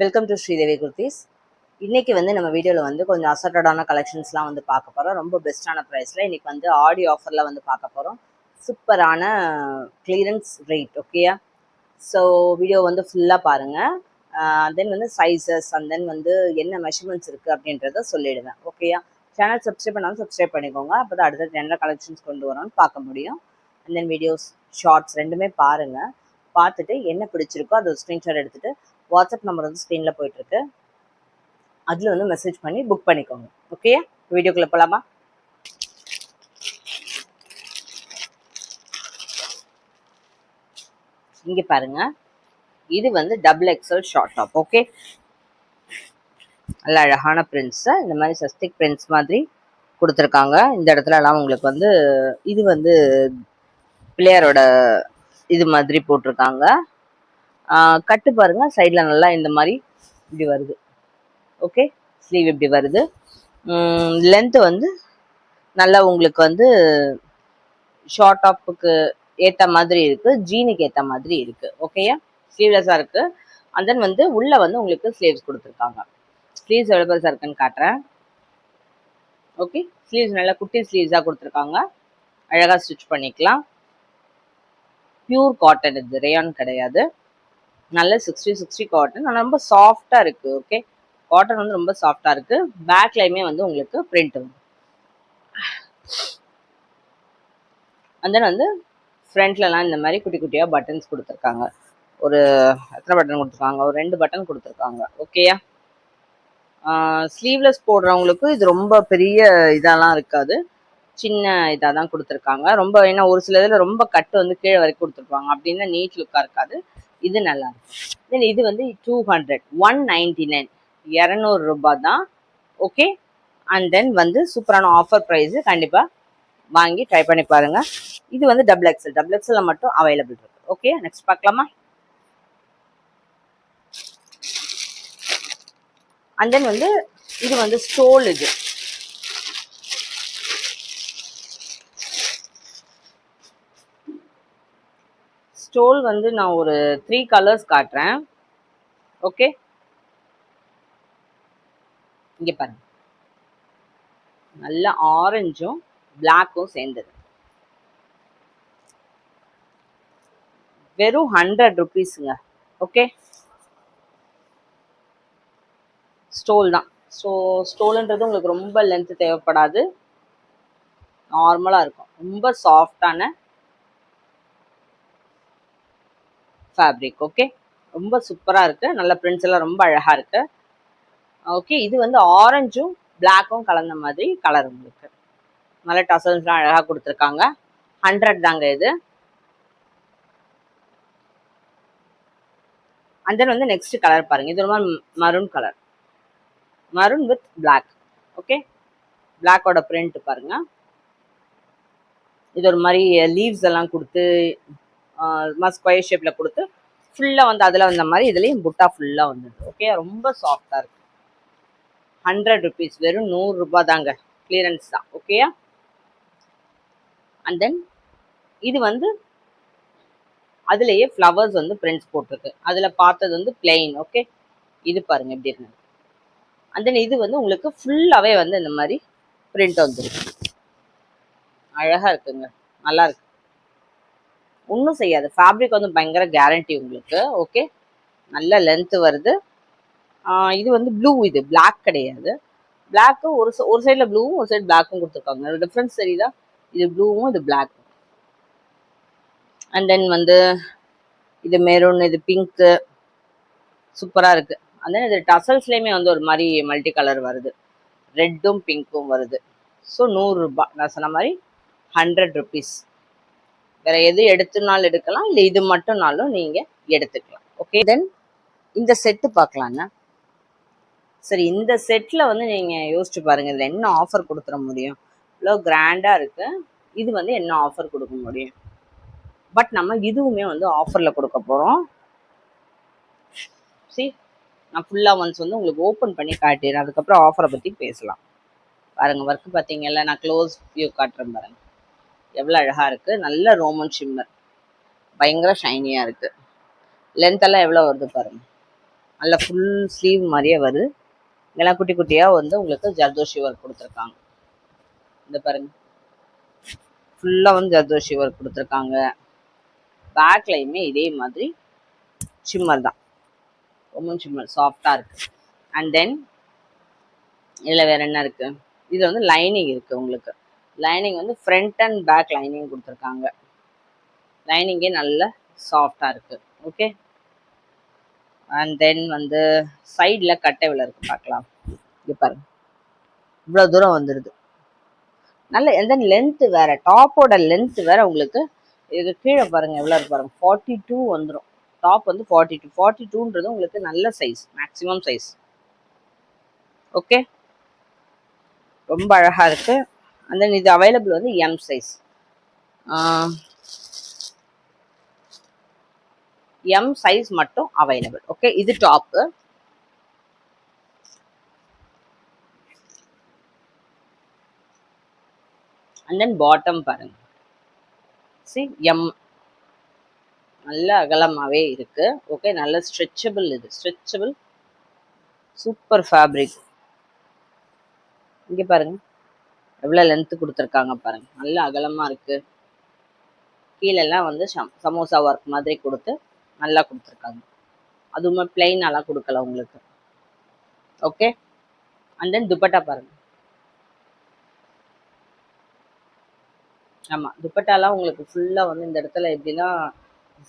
Welcome to Sridevi kurtis. இன்னைக்கு நம்ம வீடியோவில் கொஞ்சம் அசர்டடான கலெக்ஷன்ஸ்லாம் பார்க்க போகிறோம். ரொம்ப பெஸ்ட்டான ப்ரைஸில் இன்னைக்கு ஆடி ஆஃபரில் பார்க்க போகிறோம். சூப்பரான கிளியரன்ஸ் ரேட். ஓகேயா? ஸோ வீடியோ ஃபுல்லாக பாருங்கள். தென் சைஸஸ் அண்ட் தென் என்ன மெஷர்மெண்ட்ஸ் இருக்குது அப்படின்றத சொல்லிடுவேன். ஓகேயா? சேனல் சப்ஸ்கிரைப் பண்ணாலும் சப்ஸ்கிரைப் பண்ணிக்கோங்க. அப்போ தான் அடுத்த என்ன கலெக்ஷன்ஸ் கொண்டு வரோன்னு பார்க்க முடியும். அண்ட் தென் வீடியோஸ் ஷார்ட்ஸ் ரெண்டுமே பாருங்கள். பார்த்துட்டு என்ன பிடிச்சிருக்கோ அதை ஒரு ஸ்க்ரீன்ஷாட் எடுத்துகிட்டு வாட்ஸ்அப் நம்பர் ஸ்க்ரீனில் போயிட்டுருக்கு, அதில் மெசேஜ் பண்ணி புக் பண்ணிக்கோங்க. ஓகேயா? வீடியோக்குள்ளே போகலாமா? இங்கே பாருங்க, இது double XL short top. Okay, நல்ல அழகான பிரிண்ட்ஸை இந்த மாதிரி சஸ்டிக் பிரிண்ட்ஸ் மாதிரி கொடுத்துருக்காங்க. இந்த இடத்துல எல்லாம் உங்களுக்கு இது பிளேயரோட இது மாதிரி போட்டிருக்காங்க. கட்டு பாருங்க, சைடில் நல்லா இந்த மாதிரி இப்படி வருது. ஓகே, ஸ்லீவ் இப்படி வருது. லென்த்து நல்லா உங்களுக்கு ஷார்ட் டாப்புக்கு ஏற்ற மாதிரி இருக்கு, ஜீனுக்கு ஏற்ற மாதிரி இருக்கு. ஓகேயா? ஸ்லீவ்லெஸ்ஸாக இருக்கு. அண்ட் தென் உள்ள உங்களுக்கு ஸ்லீவ்ஸ் கொடுத்துருக்காங்க. ஸ்லீவ்ஸ் எவ்வளோ பெருசாக இருக்குன்னு காட்டுறேன். ஓகே, ஸ்லீவ்ஸ் நல்லா குட்டி ஸ்லீவ்ஸாக கொடுத்துருக்காங்க. அழகாக ஸ்டிச் பண்ணிக்கலாம். பியூர் காட்டன், இது ரேயான் கிடையாது. நல்ல 60 காட்டன், ரொம்ப சாஃப்டாக இருக்குது. ஓகே, காட்டன் ரொம்ப சாஃப்டாக இருக்குது. பேக்லையுமே உங்களுக்கு பிரிண்ட் அண்ட் தென் ஃப்ரண்ட்லலாம் இந்த மாதிரி குட்டி குட்டியாக பட்டன்ஸ் கொடுத்துருக்காங்க. ஒரு எத்தனை பட்டன் கொடுத்துருக்காங்க? ஒரு 2 பட்டன் கொடுத்துருக்காங்க. ஓகேயா? ஸ்லீவ்லெஸ் போடுறவங்களுக்கு இது ரொம்ப பெரிய இதெல்லாம் இருக்காது, சின்ன இதாக தான் கொடுத்துருக்காங்க. ரொம்ப ஏன்னா ஒரு சில இதில் ரொம்ப கட்டு கீழே வரைக்கும் கொடுத்துருப்பாங்க, அப்படின்னா நீட் லுக்காக இருக்காது. இது நல்லா இருக்கும். தென் இது 200, 199, 200 ரூபாய் தான். ஓகே, அண்ட் தென் சூப்பரான ஆஃபர் ப்ரைஸு. கண்டிப்பாக வாங்கி ட்ரை பண்ணி பாருங்க. இது டபுள் எக்ஸல் மட்டும் அவைலபிள் இருக்கு. ஓகே, நெக்ஸ்ட் பார்க்கலாமா? அண்ட் தென் இது ஸ்டோல். இது ஸ்டோல் நான் ஒரு 3 கலர்ஸ் காட்டுறேன். ஓகே, இங்கே பாருங்க, நல்ல ஆரஞ்சும் பிளாக்கும் சேர்ந்தது. வெறும் 100 ருபீஸுங்க. ஓகே, ஸ்டோல் தான். ஸோ ஸ்டோலுன்றது உங்களுக்கு ரொம்ப லென்த்து தேவைப்படாது, நார்மலாக இருக்கும். ரொம்ப சாஃப்டான ஃபேப்ரிக். ஓகே, ரொம்ப சூப்பராக இருக்குது. நல்ல பிரிண்ட்ஸ் எல்லாம் ரொம்ப அழகாக இருக்குது. ஓகே, இது ஆரஞ்சும் பிளாக்கும் கலந்த மாதிரி கலர். உங்களுக்கு நல்ல டசல்ஸ்லாம் அழகாக கொடுத்துருக்காங்க. 100 தாங்க இது. அண்ட் தென் நெக்ஸ்ட் கலர் பாருங்க. இது ரொம்ப maroon colour, maroon with black. Okay, பிளாக்கோட பிரிண்ட் பாருங்க. இது ஒரு மாதிரி லீவ்ஸ் எல்லாம் கொடுத்து ஸ்கொயர் ஷேப்ல கொடுத்து ஃபுல்லாக அதில் வந்த மாதிரி இதுலேயும் புட்டா ஃபுல்லாக வந்துடுது. ஓகே, ரொம்ப சாஃப்டாக இருக்கு. 100 ருபீஸ், வெறும் 100 ரூபாய் தாங்க. கிளியரன்ஸ் தான். ஓகேயா? அண்ட் தென் இது அதுலேயே ஃப்ளவர்ஸ் பிரிண்ட்ஸ் போட்டிருக்கு. அதில் பார்த்தது பிளெயின். ஓகே, இது பாருங்க எப்படி இருக்கு. அண்ட் தென் இது உங்களுக்கு ஃபுல்லாகவே இந்த மாதிரி பிரிண்ட் வந்துருக்கு. அழகாக இருக்குங்க, நல்லா இருக்கு. ஒன்றும் செய்யாது, ஃபேப்ரிக் பயங்கர கேரண்டி உங்களுக்கு. ஓகே, நல்ல லென்த்து வருது. இது ப்ளூ, இது பிளாக் கிடையாது. பிளாக்கு ஒரு சைடில் ப்ளூவும் ஒரு சைடு பிளாக்கும் கொடுத்துருக்காங்க. டிஃப்ரென்ஸ் தெரியுதா? இது ப்ளூவும் இது பிளாக். அண்ட் தென் இது மெரூன், இது பிங்க்கு, சூப்பராக இருக்குது. அண்ட் தென் இது டசல்ஸ்லேயுமே ஒரு மாதிரி மல்டி கலர் வருது, ரெட்டும் பிங்க்கும் வருது. ஸோ 100 ரூபாய். நான் சொன்ன மாதிரி 100 ருபீஸ். வேறு எது எடுத்துனாலும் எடுக்கலாம், இல்லை இது மட்டும்னாலும் நீங்கள் எடுத்துக்கலாம். ஓகே, தென் இந்த செட்டு பார்க்கலான்னா, சரி இந்த செட்டில் நீங்கள் யோசிச்சு பாருங்கள், இதில் என்ன ஆஃபர் கொடுத்துட முடியும்? இவ்வளோ கிராண்டாக இருக்குது, இது என்ன ஆஃபர் கொடுக்க முடியும்? பட் நம்ம இதுவுமே ஆஃபரில் கொடுக்க போகிறோம். சரி, நான் ஃபுல்லாக ஒன்ஸ் உங்களுக்கு ஓப்பன் பண்ணி காட்டிடுறேன், அதுக்கப்புறம் ஆஃபரை பற்றி பேசலாம். பாருங்கள், ஒர்க்கு பார்த்தீங்கல்ல, நான் க்ளோஸ் வியூ காட்டுறேன் பாருங்கள், எவ்வளோ அழகாக இருக்குது. நல்ல ரோமன் ஷிம்மர், பயங்கர ஷைனியாக இருக்குது. லென்த்தெல்லாம் எவ்வளோ வருது பாருங்கள். நல்ல ஃபுல் ஸ்லீவ் மாதிரியே வருது. இதெல்லாம் குட்டி குட்டியாக வந்து உங்களுக்கு ஜர்தோஷி ஒர்க் கொடுத்துருக்காங்க. இந்த பாருங்க, ஃபுல்லாக வந்து ஜர்தோஷி ஒர்க் கொடுத்துருக்காங்க. பேக்லையுமே இதே மாதிரி ஷிம்மர் தான், ரொம்ப ஷிம்மர் சாஃப்டாக இருக்கு. அண்ட் தென் இதில் வேற என்ன இருக்கு, இதில் வந்து லைனிங் இருக்கு. உங்களுக்கு லைனிங் வந்து ஃப்ரண்ட் அண்ட் பேக் லைனிங் கொடுத்துருக்காங்க. லைனிங்கே நல்ல சாஃப்டாக இருக்கு. ஓகே. அண்ட் தென் வந்து சைடில் கட்டை எவ்வளோ இருக்கு பார்க்கலாம். இங்கே பாருங்க, இவ்வளோ தூரம் வந்துடுது. நல்ல எந்த லென்த்து வேற, டாப்போட லென்த் வேற உங்களுக்கு. இது கீழே பாருங்க எவ்வளோ இருக்கு பாருங்க, 42 வந்துடும். டாப் வந்து 42. 42ன்றது உங்களுக்கு நல்ல சைஸ், மேக்ஸிமம் சைஸ். ஓகே, ரொம்ப அழகா இருக்கு. அண்ட் தென் இது அவைலபிள் வந்து எம் சைஸ். எம் சைஸ் மட்டும் அவைலபிள். ஓகே, இது டாப்பு. அண்ட் தென் பாட்டம் பாருங்க, சி எம், நல்ல அகலமாகவே இருக்கு. ஓகே, நல்ல ஸ்ட்ரெச்சபிள். இது ஸ்ட்ரெச்சபிள், சூப்பர் ஃபேப்ரிக். இங்கே பாருங்க எவ்வளோ லென்த்து கொடுத்துருக்காங்க பாருங்க, நல்ல அகலமாக இருக்கு. கீழெல்லாம் வந்து சமோசா ஒர்க் மாதிரி கொடுத்து நல்லா கொடுத்துருக்காங்க. அதுவுமே பிளெயினாலாம் கொடுக்கல உங்களுக்கு. ஓகே. அண்ட் தென் துப்பட்டா பாருங்க. ஆமாம், துப்பட்டாலாம் உங்களுக்கு ஃபுல்லாக வந்து இந்த இடத்துல எப்படின்னா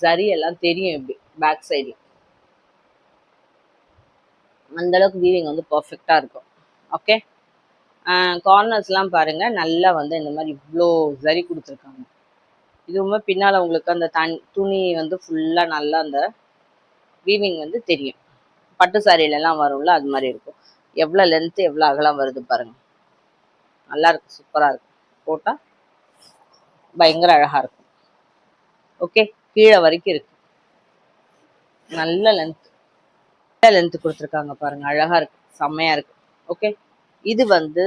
சரி எல்லாம் தெரியும், எப்படி பேக் சைடில் அந்தளவுக்கு வீவிங் வந்து பர்ஃபெக்டாக இருக்கும். ஓகே. கார்னர்ஸ்லாம் பாருங்கள், நல்லா வந்து இந்த மாதிரி இவ்வளோ சரி கொடுத்துருக்காங்க. இதுவுமே பின்னால் உங்களுக்கு அந்த துணி வந்து ஃபுல்லாக நல்லா அந்த வீவிங் வந்து தெரியும். பட்டு சாரியிலலாம் வரும்ல, அது மாதிரி இருக்கும். எவ்வளோ லென்த்து எவ்வளோ அகலம் வருது பாருங்க, நல்லா இருக்கு, சூப்பராக இருக்கு. போட்டால் பயங்கர அழகாக இருக்கும். ஓகே, கீழே வரைக்கும் இருக்கு, நல்ல லென்த்து கொடுத்துருக்காங்க பாருங்க, அழகாக இருக்கு, செம்மையாக இருக்கு. ஓகே, இது வந்து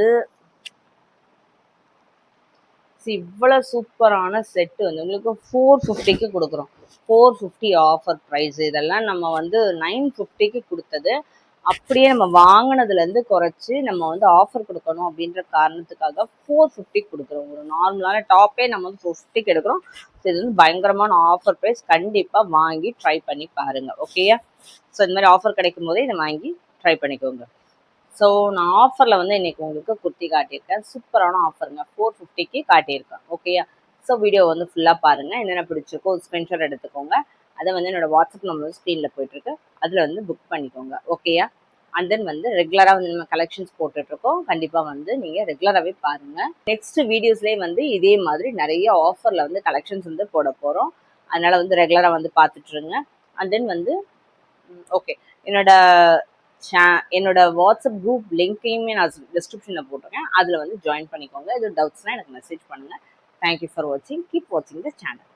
இவ்வளோ சூப்பரான செட்டு வந்து உங்களுக்கு 450க்கு கொடுக்குறோம். 450 ஆஃபர் ப்ரைஸ். இதெல்லாம் நம்ம வந்து 950க்கு கொடுத்தது, அப்படியே நம்ம வாங்கினதுலேருந்து குறைச்சி நம்ம வந்து ஆஃபர் கொடுக்கணும் அப்படின்ற காரணத்துக்காக 450 கொடுக்குறோம். ஒரு நார்மலான டாப்பே நம்ம வந்து 450க்கு எடுக்கிறோம். இது வந்து பயங்கரமான ஆஃபர் ப்ரைஸ். கண்டிப்பாக வாங்கி ட்ரை பண்ணி பாருங்கள். ஓகேயா? ஸோ இந்த மாதிரி ஆஃபர் கிடைக்கும் போதே இதை வாங்கி ட்ரை பண்ணிக்கோங்க. ஸோ நான் ஆஃபரில் வந்து இன்றைக்கி உங்களுக்கு குர்த்தி காட்டியிருக்கேன். சூப்பரான ஆஃபருங்க, 450க்கு காட்டியிருக்கேன். ஓகேயா? ஸோ வீடியோ வந்து ஃபுல்லாக பாருங்கள். என்னென்ன பிடிச்சிருக்கோ ஸ்க்ரீன்ஷாட் எடுத்துக்கோங்க. அதை வந்து என்னோடய வாட்ஸ்அப் நம்பர் ஸ்க்ரீனில் போயிட்டுருக்கு, அதில் வந்து புக் பண்ணிக்கோங்க. ஓகேயா? அண்ட் தென் வந்து ரெகுலராக வந்து நம்ம கலெக்ஷன்ஸ் போட்டுட்ருக்கோம். கண்டிப்பாக வந்து நீங்கள் ரெகுலராகவே பாருங்கள். நெக்ஸ்ட் வீடியோஸ்லேயே வந்து இதே மாதிரி நிறைய ஆஃபரில் வந்து கலெக்ஷன்ஸ் வந்து போட போகிறோம். அதனால் வந்து ரெகுலராக வந்து பார்த்துட்ருங்க. அண்ட் தென் வந்து ஓகே, என்னோட வாட்ஸ்அப் குரூப் லிங்க்கையுமே நான் டிஸ்கிரிப்ஷனில் போட்டிருக்கேன், அதில் வந்து ஜாயின் பண்ணிக்கோங்க. இது டவுட்ஸ்னால் எனக்கு மெசேஜ் பண்ணுங்கள். தேங்க்யூ ஃபார் வாட்சிங். கீப் வாட்சிங் த சேனல்.